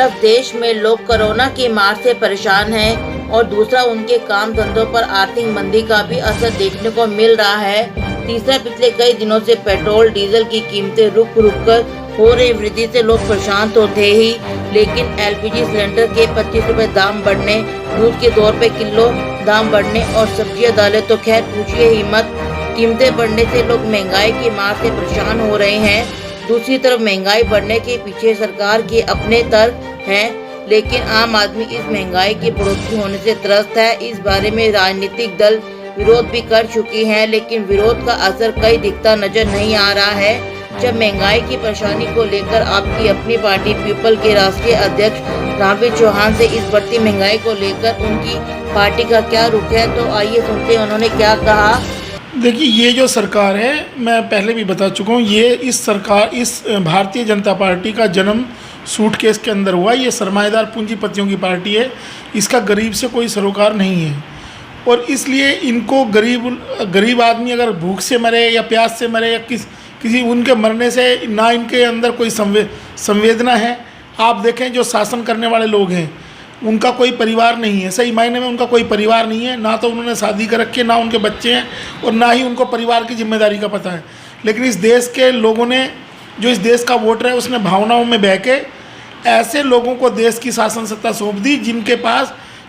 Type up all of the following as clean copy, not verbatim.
तरफ देश में लोग कोरोना की मार से परेशान हैं और दूसरा उनके काम धंधों पर आर्थिक मंदी का भी असर देखने को मिल रहा है। तीसरा, पिछले कई दिनों से पेट्रोल डीजल की कीमतें रुक कर हो रही वृद्धि से लोग परेशान तो थे ही, लेकिन एलपीजी सिलेंडर के 25 रुपए दाम बढ़ने, दूध के 2 रुपए किलो दाम बढ़ने और सब्जियां दालें तो खैर पूछिए ही मत। कीमतें बढ़ने से लोग महंगाई की मार से परेशान हो रहे हैं। दूसरी तरफ महंगाई बढ़ने के पीछे सरकार के अपने तर्क हैं, लेकिन आम आदमी इस महंगाई की बढ़ोतरी होने से त्रस्त है। इस बारे में राजनीतिक दल विरोध भी कर चुकी हैं, लेकिन विरोध का असर कहीं दिखता नजर नहीं आ रहा है। जब महंगाई की परेशानी को लेकर आपकी अपनी पार्टी पीपल के राष्ट्रीय अध्यक्ष रामवीर चौहान से इस बढ़ती महंगाई को लेकर उनकी पार्टी का क्या रुख है, तो आइए सुनते हैं उन्होंने क्या कहा। देखिए, ये जो सरकार है, मैं पहले भी बता चुका हूँ, ये इस भारतीय जनता पार्टी का जन्म सूटकेस के अंदर हुआ। ये सरमाएदार पूंजीपतियों की पार्टी है, इसका गरीब से कोई सरोकार नहीं है। और इसलिए इनको गरीब आदमी अगर भूख से मरे या प्यास से मरे या किसी उनके मरने से ना इनके अंदर कोई संवेदना है। आप देखें, जो शासन करने वाले लोग हैं उनका कोई परिवार नहीं है, सही मायने में उनका कोई परिवार नहीं है। ना तो उन्होंने शादी कर रखी है, ना उनके बच्चे हैं और ना ही उनको परिवार की जिम्मेदारी का पता है। लेकिन इस देश के लोगों ने, जो इस देश का वोटर है, उसने भावनाओं में बह के ऐसे लोगों को देश की शासन सत्ता सौंप दी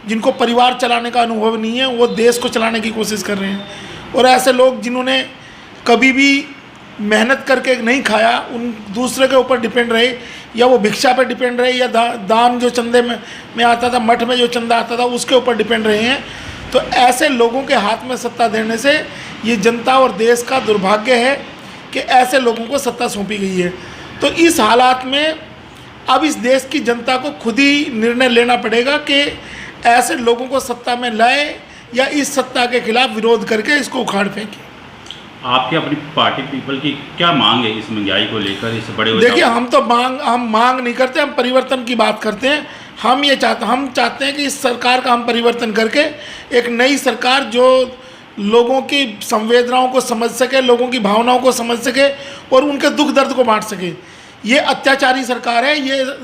जिनको परिवार चलाने का अनुभव नहीं है, वो देश को चलाने की कोशिश कर रहे हैं। और ऐसे लोग जिन्होंने कभी भी मेहनत करके नहीं खाया, उन दूसरे के ऊपर डिपेंड रहे, या वो भिक्षा पे डिपेंड रहे, या दान जो चंदे में आता था, मठ में जो चंदा आता था, उसके ऊपर डिपेंड रहे हैं। तो ऐसे लोगों के हाथ में सत्ता देने से ये जनता और देश का दुर्भाग्य है कि ऐसे लोगों को सत्ता सौंपी गई है। तो इस हालात में अब इस देश की जनता को खुद ही निर्णय लेना पड़ेगा कि ऐसे लोगों को सत्ता में लाए या इस सत्ता के खिलाफ विरोध करके इसको उखाड़ फेंके। आपकी अपनी पार्टी पीपल की क्या मांग है इस महंगाई को लेकर, इस बड़े? देखिए, हम मांग नहीं करते, हम परिवर्तन की बात करते हैं। हम चाहते हैं कि इस सरकार का हम परिवर्तन करके एक नई सरकार जो लोगों की संवेदनाओं को समझ सके, लोगों की भावनाओं को समझ सके और उनके दुख दर्द को बांट सके। ये अत्याचारी सरकार है,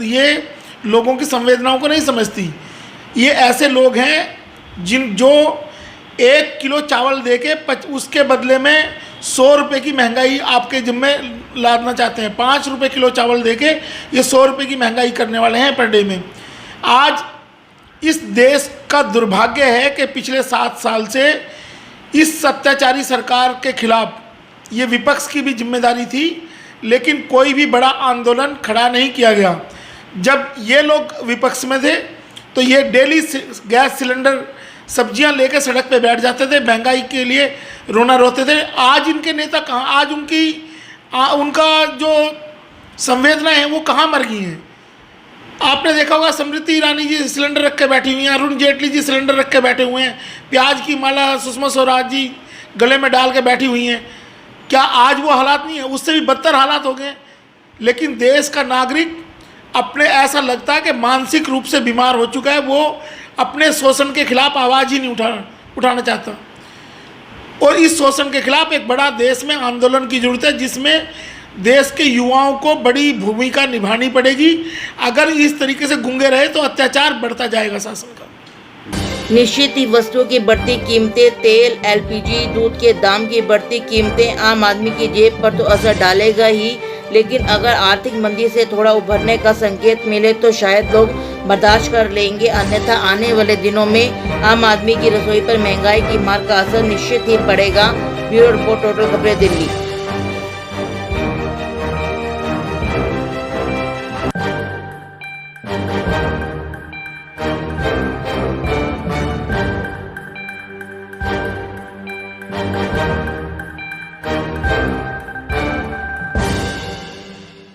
ये लोगों की संवेदनाओं को नहीं समझती। ये ऐसे लोग हैं जो 1 किलो चावल देके उसके बदले में 100 रुपये की महंगाई आपके जिम्मे लादना चाहते हैं। 5 रुपये किलो चावल देके ये 100 रुपये की महंगाई करने वाले हैं पर डे में। आज इस देश का दुर्भाग्य है कि पिछले 7 साल से इस अत्याचारी सरकार के खिलाफ ये विपक्ष की भी जिम्मेदारी थी, लेकिन कोई भी बड़ा आंदोलन खड़ा नहीं किया गया। जब ये लोग विपक्ष में थे तो ये डेली गैस सिलेंडर, सब्जियां लेकर सड़क पे बैठ जाते थे, महंगाई के लिए रोना रोते थे। आज इनके नेता कहाँ, आज उनका जो संवेदना है वो कहाँ मर गई हैं। आपने देखा होगा, स्मृति ईरानी जी सिलेंडर रख के बैठी हुई हैं, अरुण जेटली जी सिलेंडर रख के बैठे हुए हैं, प्याज की माला सुषमा स्वराज जी गले में डाल के बैठी हुई हैं। क्या आज वो हालात नहीं है? उससे भी बदतर हालात हो गए। लेकिन देश का नागरिक अपने, ऐसा लगता है कि मानसिक रूप से बीमार हो चुका है, वो अपने शोषण के खिलाफ आवाज़ ही नहीं उठाना चाहता। और इस शोषण के खिलाफ एक बड़ा देश में आंदोलन की जरूरत है, जिसमें देश के युवाओं को बड़ी भूमिका निभानी पड़ेगी। अगर इस तरीके से गूंगे रहे तो अत्याचार बढ़ता जाएगा शासन का। निश्चित ही वस्तुओं की बढ़ती कीमतें, तेल, एलपीजी, दूध के दाम की बढ़ती कीमतें आम आदमी की जेब पर तो असर डालेगा ही, लेकिन अगर आर्थिक मंदी से थोड़ा उभरने का संकेत मिले तो शायद लोग बर्दाश्त कर लेंगे। अन्यथा आने वाले दिनों में आम आदमी की रसोई पर महंगाई की मार का असर निश्चित ही पड़ेगा। ब्यूरो रिपोर्ट, टोटल खबरें, दिल्ली।